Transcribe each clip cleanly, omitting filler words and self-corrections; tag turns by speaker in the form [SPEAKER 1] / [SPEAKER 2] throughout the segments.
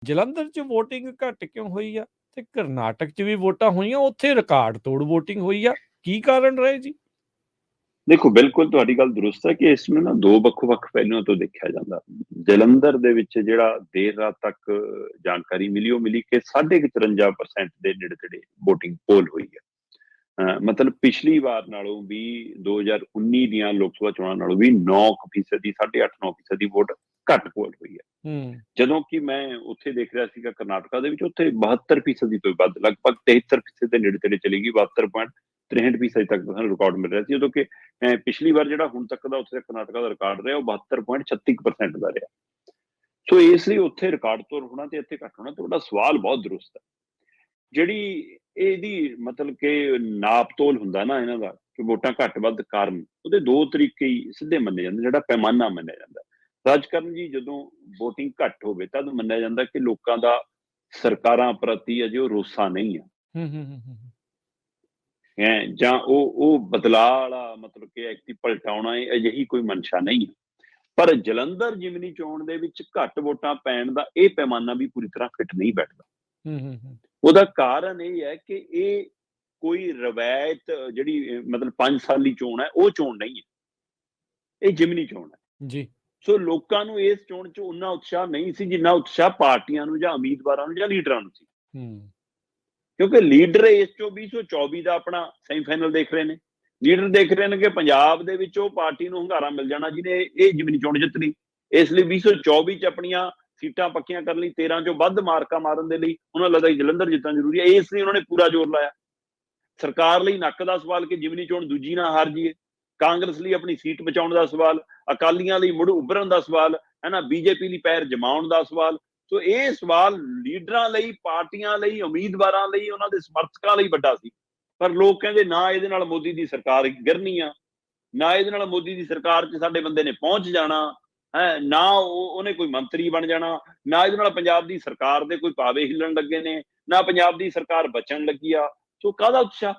[SPEAKER 1] ਜਲੰਧਰ 'ਚ ਵੋਟਿੰਗ ਘੱਟ ਕਿਉਂ ਹੋਈ ਆ? ਤੇ ਕਰਨਾਟਕ 'ਚ ਵੀ ਵੋਟਾਂ ਹੋਈਆਂ, ਉੱਥੇ ਰਿਕਾਰਡ ਤੋੜ ਵੋਟਿੰਗ ਹੋਈ ਆ। ਕੀ ਕਾਰਨ ਰਹੇ ਜੀ?
[SPEAKER 2] ਦੇਖੋ, ਬਿਲਕੁਲ ਤੁਹਾਡੀ ਗੱਲ ਦਰੁਸਤ ਹੈ ਕਿ ਇਸ ਨੂੰ ਨਾ ਦੋ ਵੱਖੋ-ਵੱਖ ਪਹਿਲੂਆਂ ਤੋਂ ਦੇਖਿਆ ਜਾਂਦਾ। ਜਲੰਧਰ ਦੇ ਵਿੱਚ ਜਿਹੜਾ ਦੇਰ ਰਾਤ ਤੱਕ ਜਾਣਕਾਰੀ ਮਿਲੀ, ਉਹ ਮਿਲੀ ਕਿ 54% ਦੇ ਨੇੜੇ-ਤੇੜੇ ਵੋਟਿੰਗ ਪੋਲ ਹੋਈ ਹੈ। ਮਤਲਬ ਪਿਛਲੀ ਵਾਰ ਨਾਲੋਂ ਵੀ 2019 ਦੀਆਂ ਲੋਕ ਸਭਾ ਚੋਣਾਂ ਨਾਲੋਂ ਵੀ 9% 8.5-9% ਵੋਟ ਘੱਟ ਪੋਲ ਹੋਈ ਹੈ। ਜਦੋਂ ਕਿ ਮੈਂ ਉੱਥੇ ਦੇਖ ਰਿਹਾ ਸੀਗਾ ਕਰਨਾਟਕਾ ਦੇ ਵਿੱਚ, ਉੱਥੇ 72% ਤੋਂ ਵੱਧ, ਲਗਭਗ 73% ਦੇ ਨੇੜੇ-ਤੇੜੇ ਚਲੀ ਗਈ। 72.63% ਤੱਕ ਸਾਨੂੰ ਰਿਕਾਰਡ ਮਿਲ ਰਿਹਾ ਸੀ, ਜਦੋਂ ਕਿ ਪਿਛਲੀ ਵਾਰ ਜਿਹੜਾ ਹੁਣ ਤੱਕ ਦਾ ਉੱਥੇ ਕਰਨਾਟਕਾ ਦਾ ਰਿਕਾਰਡ ਰਿਹਾ, ਉਹ 72.36% ਦਾ ਰਿਹਾ। ਸੋ ਇਸ ਲਈ ਉੱਥੇ ਰਿਕਾਰਡ ਤੋੜ ਹੋਣਾ ਤੇ ਇੱਥੇ ਘੱਟ ਹੋਣਾ, ਤੁਹਾਡਾ ਸਵਾਲ ਬਹੁਤ ਦਰੁਸਤ ਹੈ। ਜਿਹੜੀ ਇਹਦੀ ਮਤਲਬ ਕਿ ਨਾਪ ਤੋਲ ਹੁੰਦਾ ਨਾ ਇਹਨਾਂ ਦਾ, ਕਿ ਵੋਟਾਂ ਘੱਟ ਵੱਧ ਕਾਰਨ, ਉਹਦੇ ਦੋ ਤਰੀਕੇ ਹੀ ਸਿੱਧੇ ਮੰਨੇ ਜਾਂਦੇ। ਜਿਹੜਾ ਪੈਮਾਨਾ ਮੰਨਿਆ ਜਾਂਦਾ ਰਾਜਕਰਨ ਜੀ, ਜਦੋਂ ਵੋਟਿੰਗ ਘੱਟ ਹੋਵੇ ਤਦ ਮੰਨਿਆ ਜਾਂਦਾ ਕਿ ਲੋਕਾਂ ਦਾ ਸਰਕਾਰਾਂ ਪ੍ਰਤੀ ਅਜੇ ਉਹ ਰੋਸਾ ਨਹੀਂ ਆ, ਜਾਂ ਉਹ ਬਦਲਾਅ ਵਾਲਾ ਮਤਲਬ ਕਿ ਐਕਟਿਵ ਪਲਟਾਉਣਾ ਹੈ, ਅਜਿਹੀ ਕੋਈ ਮਨਸ਼ਾ ਨਹੀਂ ਹੈ। ਪਰ ਜਲੰਧਰ ਜਿਮਨੀ ਚੋਣ ਦੇ ਵਿੱਚ ਘੱਟ ਵੋਟਾਂ ਪੈਣ ਦਾ ਇਹ ਪੈਮਾਨਾ ਵੀ ਪੂਰੀ ਤਰ੍ਹਾਂ ਫਿੱਟ ਨਹੀਂ ਬੈਠਦਾ। ਉਹਦਾ ਕਾਰਨ ਇਹ ਹੈ ਕਿ ਇਹ ਕੋਈ ਰਵਾਇਤ ਜਿਹੜੀ ਮਤਲਬ 5 ਸਾਲੀ ਚੋਣ ਹੈ, ਉਹ ਚੋਣ ਨਹੀਂ ਹੈ, ਇਹ ਜਿਮਨੀ ਚੋਣ ਹੈ ਜੀ। ਸੋ ਲੋਕਾਂ ਨੂੰ ਇਸ ਚੋਣ 'ਚ ਉਨਾ ਉਤਸ਼ਾਹ ਨਹੀਂ ਸੀ ਜਿੰਨਾ ਉਤਸ਼ਾਹ ਪਾਰਟੀਆਂ ਨੂੰ ਜਾਂ ਉਮੀਦਵਾਰਾਂ ਨੂੰ ਜਾਂ ਲੀਡਰਾਂ ਨੂੰ ਸੀ। ਕਿਉਂਕਿ ਲੀਡਰ ਇਸ 'ਚੋਂ 2024 ਦਾ ਆਪਣਾ ਸੈਮੀਫਾਈਨਲ ਦੇਖ ਰਹੇ ਨੇ। ਲੀਡਰ ਦੇਖ ਰਹੇ ਨੇ ਕਿ ਪੰਜਾਬ ਦੇ ਵਿੱਚ ਉਹ ਪਾਰਟੀ ਨੂੰ ਹੁੰਗਾਰਾ ਮਿਲ ਜਾਣਾ ਜਿਹਨੇ ਇਹ ਜਿਮਨੀ ਚੋਣ ਜਿੱਤ ਲਈ। ਇਸ ਲਈ 2024 'ਚ ਆਪਣੀਆਂ ਸੀਟਾਂ ਪੱਕੀਆਂ ਕਰਨ ਲਈ, 13 ਚੋਂ ਵੱਧ ਮਾਰਕਾਂ ਮਾਰਨ ਦੇ ਲਈ ਉਹਨਾਂ ਨੂੰ ਲੱਗਦਾ ਜਲੰਧਰ ਜਿੱਤਣਾ ਜ਼ਰੂਰੀ ਹੈ। ਇਸ ਲਈ ਉਹਨਾਂ ਨੇ ਪੂਰਾ ਜ਼ੋਰ ਲਾਇਆ। ਸਰਕਾਰ ਲਈ ਨੱਕ ਦਾ ਸਵਾਲ ਕਿ ਜਿਮਨੀ ਚੋਣ ਦੂਜੀ ਨਾ ਹਾਰ ਜਾਈਏ, ਕਾਂਗਰਸ ਲਈ ਆਪਣੀ ਸੀਟ ਬਚਾਉਣ ਦਾ ਸਵਾਲ, ਅਕਾਲੀਆਂ ਲਈ ਮੁੜ ਉੱਭਰਨ ਦਾ ਸਵਾਲ ਹੈ ਨਾ, ਬੀਜੇਪੀ ਲਈ ਪੈਰ ਜਮਾਉਣ ਦਾ ਸਵਾਲ। ਸੋ ਇਹ ਸਵਾਲ ਲੀਡਰਾਂ ਲਈ, ਪਾਰਟੀਆਂ ਲਈ, ਉਮੀਦਵਾਰਾਂ ਲਈ, ਉਹਨਾਂ ਦੇ ਸਮਰਥਕਾਂ ਲਈ ਵੱਡਾ ਸੀ। ਪਰ ਲੋਕ ਕਹਿੰਦੇ ਨਾ ਇਹਦੇ ਨਾਲ ਮੋਦੀ ਦੀ ਸਰਕਾਰ ਗਿਰਨੀ ਆ, ਨਾ ਇਹਦੇ ਨਾਲ ਮੋਦੀ ਦੀ ਸਰਕਾਰ 'ਚ ਸਾਡੇ ਬੰਦੇ ਨੇ ਪਹੁੰਚ ਜਾਣਾ ਹੈ, ਨਾ ਉਹਨੇ ਕੋਈ ਮੰਤਰੀ ਬਣ ਜਾਣਾ, ਨਾ ਇਹਦੇ ਨਾਲ ਪੰਜਾਬ ਦੀ ਸਰਕਾਰ ਦੇ ਕੋਈ ਪਾਵੇ ਹਿੱਲਣ ਲੱਗੇ ਨੇ, ਨਾ ਪੰਜਾਬ ਦੀ ਸਰਕਾਰ ਬਚਣ ਲੱਗੀ ਆ। ਸੋ ਕਾਹਦਾ ਉਤਸ਼ਾਹ?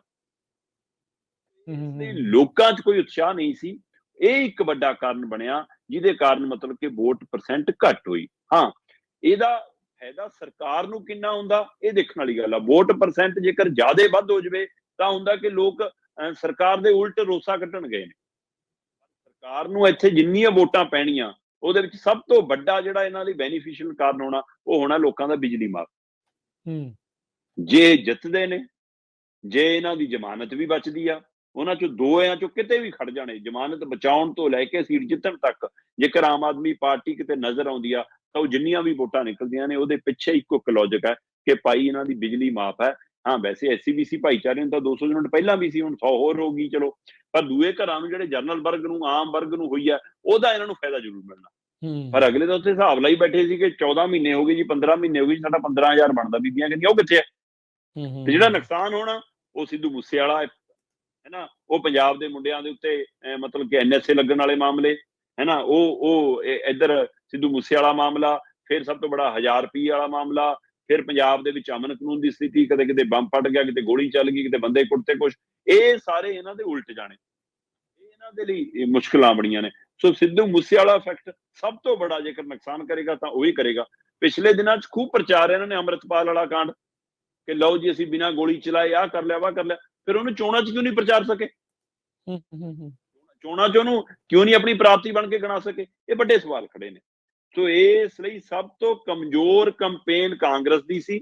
[SPEAKER 2] ਲੋਕਾਂ 'ਚ ਕੋਈ ਉਤਸ਼ਾਹ ਨਹੀਂ ਸੀ। ਇਹ ਇੱਕ ਵੱਡਾ ਕਾਰਨ ਬਣਿਆ ਜਿਹਦੇ ਕਾਰਨ ਮਤਲਬ ਕਿ ਵੋਟ ਪਰਸੈਂਟ ਘੱਟ ਹੋਈ। ਹਾਂ, ਇਹਦਾ ਫਾਇਦਾ ਸਰਕਾਰ ਨੂੰ ਕਿੰਨਾ ਹੁੰਦਾ ਇਹ ਦੇਖਣ ਵਾਲੀ ਗੱਲ ਆ। ਵੋਟ ਪਰਸੈਂਟ ਜੇਕਰ ਜ਼ਿਆਦਾ ਵੱਧ ਹੋ ਜਾਵੇ ਤਾਂ ਹੁੰਦਾ ਕਿ ਲੋਕ ਸਰਕਾਰ ਦੇ ਉਲਟ ਰੋਸਾ ਕੱਢਣ ਗਏ ਨੇ। ਸਰਕਾਰ ਨੂੰ ਇੱਥੇ ਜਿੰਨੀਆਂ ਵੋਟਾਂ ਪੈਣੀਆਂ, ਉਹਦੇ ਵਿੱਚ ਸਭ ਤੋਂ ਵੱਡਾ ਜਿਹੜਾ ਇਹਨਾਂ ਲਈ ਬੈਨੀਫੀਸ਼ੀਅਲ ਕਾਰਨ ਹੋਣਾ, ਉਹ ਹੋਣਾ ਲੋਕਾਂ ਦਾ ਬਿਜਲੀ ਮਾਫ। ਜੇ ਜਿੱਤਦੇ ਨੇ, ਜੇ ਇਹਨਾਂ ਦੀ ਜ਼ਮਾਨਤ ਵੀ ਬਚਦੀ ਆ, ਉਹਨਾਂ 'ਚੋਂ ਦੋਆਂ 'ਚੋਂ ਕਿਤੇ ਵੀ ਖੜ ਜਾਣੇ, ਜ਼ਮਾਨਤ ਬਚਾਉਣ ਤੋਂ ਲੈ ਕੇ ਸੀਟ ਜਿੱਤਣ ਤੱਕ, ਜੇਕਰ ਆਮ ਆਦਮੀ ਪਾਰਟੀ ਕਿਤੇ ਨਜ਼ਰ ਆਉਂਦੀ ਆ ਤਾਂ ਉਹ ਜਿੰਨੀਆਂ ਵੀ ਵੋਟਾਂ ਨਿਕਲਦੀਆਂ ਨੇ ਉਹਦੇ ਪਿੱਛੇ ਇੱਕੋ ਇੱਕ ਲੌਜਿਕ ਹੈ ਕਿ ਭਾਈ ਇਹਨਾਂ ਦੀ ਬਿਜਲੀ ਮਾਫ ਹੈ। ਹਾਂ, ਵੈਸੇ SC-BC ਭਾਈਚਾਰੇ ਨੂੰ ਤਾਂ 200 ਯੂਨਿਟ ਪਹਿਲਾਂ ਵੀ ਸੀ, ਹੁਣ 100 ਹੋਰ ਹੋ ਗਈ, ਚਲੋ। ਪਰ ਦੂਏ ਘਰਾਂ ਨੂੰ, ਜਿਹੜੇ ਜਨਰਲ ਵਰਗ ਨੂੰ, ਆਮ ਵਰਗ ਨੂੰ ਹੋਈ ਆ, ਉਹਦਾ ਇਹਨਾਂ ਨੂੰ ਫਾਇਦਾ ਜ਼ਰੂਰ ਮਿਲਣਾ। ਪਰ ਅਗਲੇ ਤਾਂ ਉੱਥੇ ਹਿਸਾਬ ਲਾਈ ਬੈਠੇ ਸੀ ਕਿ 14 ਮਹੀਨੇ ਹੋ ਗਏ ਜੀ, 15 ਮਹੀਨੇ ਹੋ ਗਏ ਜੀ, ਸਾਡਾ 15,000 ਬਣਦਾ। ਬੀਬੀਆਂ ਕਹਿੰਦੀਆਂ ਉਹ ਕਿੱਥੇ ਹੈ? ਤੇ ਜਿਹੜਾ ਨੁਕਸਾਨ ਹੋਣਾ ਉਹ ਸਿੱਧੂ ਮੂਸੇਵਾਲਾ ਹੈ ਨਾ, ਉਹ ਪੰਜਾਬ ਦੇ ਮੁੰਡਿਆਂ ਦੇ ਉੱਤੇ ਮਤਲਬ ਕਿ NSA ਲੱਗਣ ਵਾਲੇ ਮਾਮਲੇ ਹੈ ਨਾ, ਉਹ ਇੱਧਰ ਸਿੱਧੂ ਮੂਸੇਵਾਲਾ ਮਾਮਲਾ, ਫਿਰ ਸਭ ਤੋਂ ਬੜਾ 1000 ਰੁਪਏ ਵਾਲਾ ਮਾਮਲਾ, ਫਿਰ ਪੰਜਾਬ ਦੇ ਵਿੱਚ ਅਮਨ ਕਾਨੂੰਨ ਦੀ ਸਥਿਤੀ, ਕਦੇ ਕਿਤੇ ਬੰਬ ਫਟ ਗਿਆ, ਕਿਤੇ ਗੋਲੀ ਚੱਲ ਗਈ, ਕਿਤੇ ਬੰਦੇ ਕੁੱਟਤੇ ਕੁਛ, ਇਹ ਸਾਰੇ ਇਹਨਾਂ ਦੇ ਉਲਟ ਜਾਣੇ, ਇਹਨਾਂ ਦੇ ਲਈ ਮੁਸ਼ਕਲਾਂ ਬਣੀਆਂ ਨੇ। ਸੋ ਸਿੱਧੂ ਮੂਸੇਵਾਲਾ ਇਫੈਕਟ ਸਭ ਤੋਂ ਬੜਾ ਜੇਕਰ ਨੁਕਸਾਨ ਕਰੇਗਾ ਤਾਂ ਉਹੀ ਕਰੇਗਾ। ਪਿਛਲੇ ਦਿਨਾਂ 'ਚ ਖੂਬ ਪ੍ਰਚਾਰ ਇਹਨਾਂ ਨੇ ਅੰਮ੍ਰਿਤਪਾਲ ਵਾਲਾ ਕਾਂਡ ਕਿ ਲਓ ਜੀ ਅਸੀਂ ਬਿਨਾਂ ਗੋਲੀ ਚਲਾਏ ਆਹ ਕਰ ਲਿਆ, ਵਾਹ ਕਰ ਲਿਆ। ਫਿਰ ਉਹਨੂੰ ਚੋਣਾਂ 'ਚ ਕਿਉਂ ਨਹੀਂ ਪ੍ਰਚਾਰ ਸਕੇ? ਚੋਣਾਂ 'ਚ ਉਹਨੂੰ ਕਿਉਂ ਨਹੀਂ ਆਪਣੀ ਪ੍ਰਾਪਤੀ ਬਣ ਕੇ ਗਿਣਾ ਸਕੇ? ਇਹ ਵੱਡੇ ਸਵਾਲ ਖੜੇ ਨੇ। ਸੋ ਇਸ ਲਈ ਸਭ ਤੋਂ ਕਮਜ਼ੋਰ ਕੰਪੇਨ ਕਾਂਗਰਸ ਦੀ ਸੀ,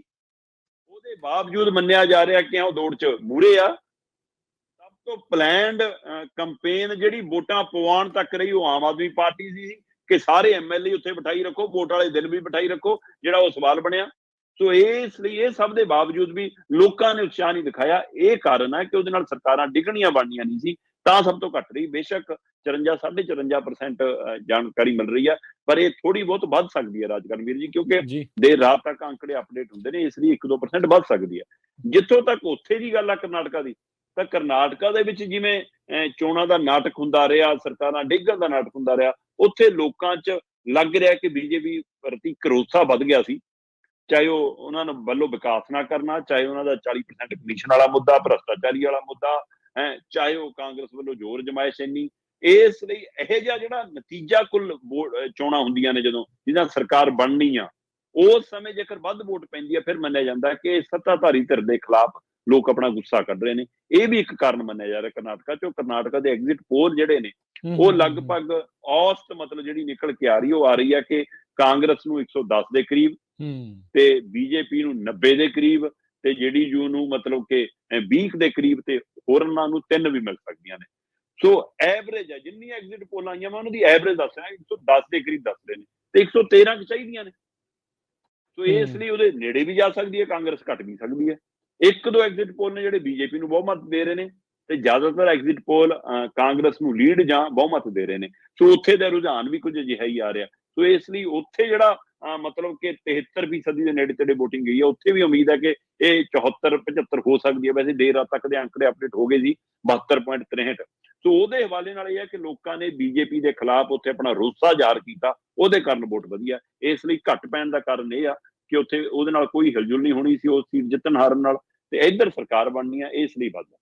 [SPEAKER 2] ਉਹਦੇ ਬਾਵਜੂਦ ਮੰਨਿਆ ਜਾ ਰਿਹਾ ਕਿ ਉਹ ਦੌੜ 'ਚ ਮੂਹਰੇ ਆ। ਸਭ ਤੋਂ ਪਲੈਨਡ ਕੰਪੇਨ ਜਿਹੜੀ ਵੋਟਾਂ ਪਵਾਉਣ ਤੱਕ ਰਹੀ, ਉਹ ਆਮ ਆਦਮੀ ਪਾਰਟੀ ਦੀ ਸੀ ਕਿ ਸਾਰੇ MLA ਉੱਥੇ ਬਿਠਾਈ ਰੱਖੋ, ਵੋਟ ਵਾਲੇ ਦਿਨ ਵੀ ਬਿਠਾਈ ਰੱਖੋ, ਜਿਹੜਾ ਉਹ ਸਵਾਲ ਬਣਿਆ। ਸੋ ਇਸ ਲਈ ਇਹ ਸਭ ਦੇ ਬਾਵਜੂਦ ਵੀ ਲੋਕਾਂ ਨੇ ਉਤਸ਼ਾਹ ਨਹੀਂ ਦਿਖਾਇਆ। ਇਹ ਕਾਰਨ ਹੈ ਕਿ ਉਹਦੇ ਨਾਲ ਸਰਕਾਰਾਂ ਡਿੱਗਣੀਆਂ ਬਣਨੀਆਂ ਨਹੀਂ ਸੀ, ਤਾਂ ਸਭ ਤੋਂ ਘੱਟ ਰਹੀ। ਬੇਸ਼ੱਕ 54 54% ਜਾਣਕਾਰੀ ਮਿਲ ਰਹੀ ਹੈ, ਪਰ ਇਹ ਥੋੜੀ ਬਹੁਤ ਵੱਧ ਸਕਦੀ ਹੈ ਰਾਜਕਰਮਵੀਰ ਜੀ, ਕਿਉਂਕਿ ਦੇਰ ਰਾਤ ਤੱਕ ਅੰਕੜੇ ਅਪਡੇਟ ਹੁੰਦੇ ਨੇ, ਇਸ ਲਈ 1-2% ਵੱਧ ਸਕਦੀ ਹੈ। ਜਿੱਥੋਂ ਤੱਕ ਉੱਥੇ ਦੀ ਗੱਲ ਆ ਕਰਨਾਟਕਾ ਦੀ, ਤਾਂ ਕਰਨਾਟਕਾ ਦੇ ਵਿੱਚ ਜਿਵੇਂ ਚੋਣਾਂ ਦਾ ਨਾਟਕ ਹੁੰਦਾ ਰਿਹਾ, ਸਰਕਾਰਾਂ ਡਿੱਗਣ ਦਾ ਨਾਟਕ ਹੁੰਦਾ ਰਿਹਾ, ਉੱਥੇ ਲੋਕਾਂ 'ਚ ਲੱਗ ਰਿਹਾ ਕਿ BJP ਪ੍ਰਤੀ ਭਰੋਸਾ ਵੱਧ ਗਿਆ ਸੀ। ਚਾਹੇ ਉਹ ਉਹਨਾਂ ਨੂੰ ਵੱਲੋਂ ਵਿਕਾਸ ਨਾ ਕਰਨਾ, ਚਾਹੇ ਉਹਨਾਂ ਦਾ 40% ਕਮਿਸ਼ਨ ਵਾਲਾ ਮੁੱਦਾ, ਭ੍ਰਸ਼ਟਾਚਾਰੀ ਵਾਲਾ ਮੁੱਦਾ ਹੈ, ਚਾਹੇ ਉਹ ਕਾਂਗਰਸ ਵੱਲੋਂ ਜ਼ੋਰ ਜਮਾਇਸ਼ ਇੰਨੀ। ਇਸ ਲਈ ਇਹੋ ਜਿਹਾ ਜਿਹੜਾ ਨਤੀਜਾ ਕੁੱਲ ਚੋਣਾਂ ਹੁੰਦੀਆਂ ਨੇ ਜਦੋਂ ਜਿਹਨਾਂ ਸਰਕਾਰ ਬਣਨੀ ਆ, ਉਸ ਸਮੇਂ ਜੇਕਰ ਵੱਧ ਵੋਟ ਪੈਂਦੀ ਹੈ, ਫਿਰ ਮੰਨਿਆ ਜਾਂਦਾ ਕਿ ਸੱਤਾਧਾਰੀ ਧਿਰ ਦੇ ਖਿਲਾਫ ਲੋਕ ਆਪਣਾ ਗੁੱਸਾ ਕੱਢ ਰਹੇ ਨੇ। ਇਹ ਵੀ ਇੱਕ ਕਾਰਨ ਮੰਨਿਆ ਜਾ ਰਿਹਾ ਕਰਨਾਟਕਾ 'ਚ। ਕਰਨਾਟਕਾ ਦੇ ਐਗਜ਼ਿਟ ਪੋਲ ਜਿਹੜੇ ਨੇ ਉਹ ਲਗਭਗ ਔਸਤ ਮਤਲਬ ਜਿਹੜੀ ਨਿਕਲ ਕੇ ਆ ਰਹੀ ਉਹ ਆ ਰਹੀ ਹੈ ਕਿ ਕਾਂਗਰਸ ਨੂੰ 110 ਦੇ ਕਰੀਬ ਤੇ ਬੀਜੇਪੀ ਨੂੰ 90 ਦੇ ਕਰੀਬ ਤੇ ਜੇਡੀਯੂ ਨੂੰ ਮਤਲਬ ਕਿ 20 ਦੇ ਕਰੀਬ ਤੇ ਹੋਰਨਾਂ ਨੂੰ 3 ਵੀ ਮਿਲ ਸਕਦੀਆਂ ਨੇ। ਸੋ ਐਵਰੇਜ ਹੈ, ਜਿੰਨੀ ਐਗਜ਼ਿਟ ਪੋਲਾਂ ਆਈਆਂ ਮੈਂ ਉਹਨਾਂ ਦੀ ਐਵਰੇਜ ਦੱਸ ਰਿਹਾ, 110 ਦੇ ਕਰੀਬ ਦੱਸ ਰਹੇ ਨੇ ਤੇ 113 ਕੁ ਚਾਹੀਦੀਆਂ ਨੇ। ਸੋ ਇਸ ਲਈ ਉਹਦੇ ਨੇੜੇ ਵੀ ਜਾ ਸਕਦੀ ਹੈ, ਕਾਂਗਰਸ ਘਟ ਵੀ ਸਕਦੀ ਹੈ। ਇੱਕ ਦੋ ਐਗਜ਼ਿਟ ਪੋਲ ਨੇ ਜਿਹੜੇ ਬੀਜੇਪੀ ਨੂੰ ਬਹੁਮਤ ਦੇ ਰਹੇ ਨੇ ਤੇ ਜ਼ਿਆਦਾਤਰ ਐਗਜ਼ਿਟ ਪੋਲ ਕਾਂਗਰਸ ਨੂੰ ਲੀਡ ਜਾਂ ਬਹੁਮਤ ਦੇ ਰਹੇ ਨੇ। ਸੋ ਉੱਥੇ ਦਾ ਰੁਝਾਨ ਵੀ ਕੁਝ ਅਜਿਹਾ ਹੀ ਆ ਰਿਹਾ। ਸੋ ਇਸ ਲਈ ਉੱਥੇ ਜਿਹੜਾ ਮਤਲਬ ਕਿ 73% ਦੇ ਨੇੜੇ ਤੇੜੇ ਵੋਟਿੰਗ ਗਈ ਹੈ, ਉੱਥੇ ਵੀ ਉਮੀਦ ਹੈ ਕਿ ਇਹ 74-75 ਹੋ ਸਕਦੀ ਹੈ। ਵੈਸੇ ਦੇਰ ਰਾਤ ਤੱਕ ਦੇ ਅੰਕੜੇ ਅਪਡੇਟ ਹੋ ਗਏ ਸੀ 72.63। ਸੋ ਉਹਦੇ ਹਵਾਲੇ ਨਾਲ ਇਹ ਹੈ ਕਿ ਲੋਕਾਂ ਨੇ ਬੀਜੇਪੀ ਦੇ ਖਿਲਾਫ ਉੱਥੇ ਆਪਣਾ ਰੋਸਾ ਜ਼ਾਹਰ ਕੀਤਾ, ਉਹਦੇ ਕਾਰਨ ਵੋਟ ਵਧੀ ਆ। ਇਸ ਲਈ ਘੱਟ ਪੈਣ ਦਾ ਕਾਰਨ ਇਹ ਆ ਕਿ ਉੱਥੇ ਉਹਦੇ ਨਾਲ ਕੋਈ ਹਿਲਜੁਲ ਨਹੀਂ ਹੋਣੀ ਸੀ ਉਸ ਸੀਟ ਜਿੱਤਣ ਹਾਰਨ ਨਾਲ, ਤੇ ਇੱਧਰ ਸਰਕਾਰ ਬਣਨੀ ਆ, ਇਸ ਲਈ ਵੱਧਦਾ।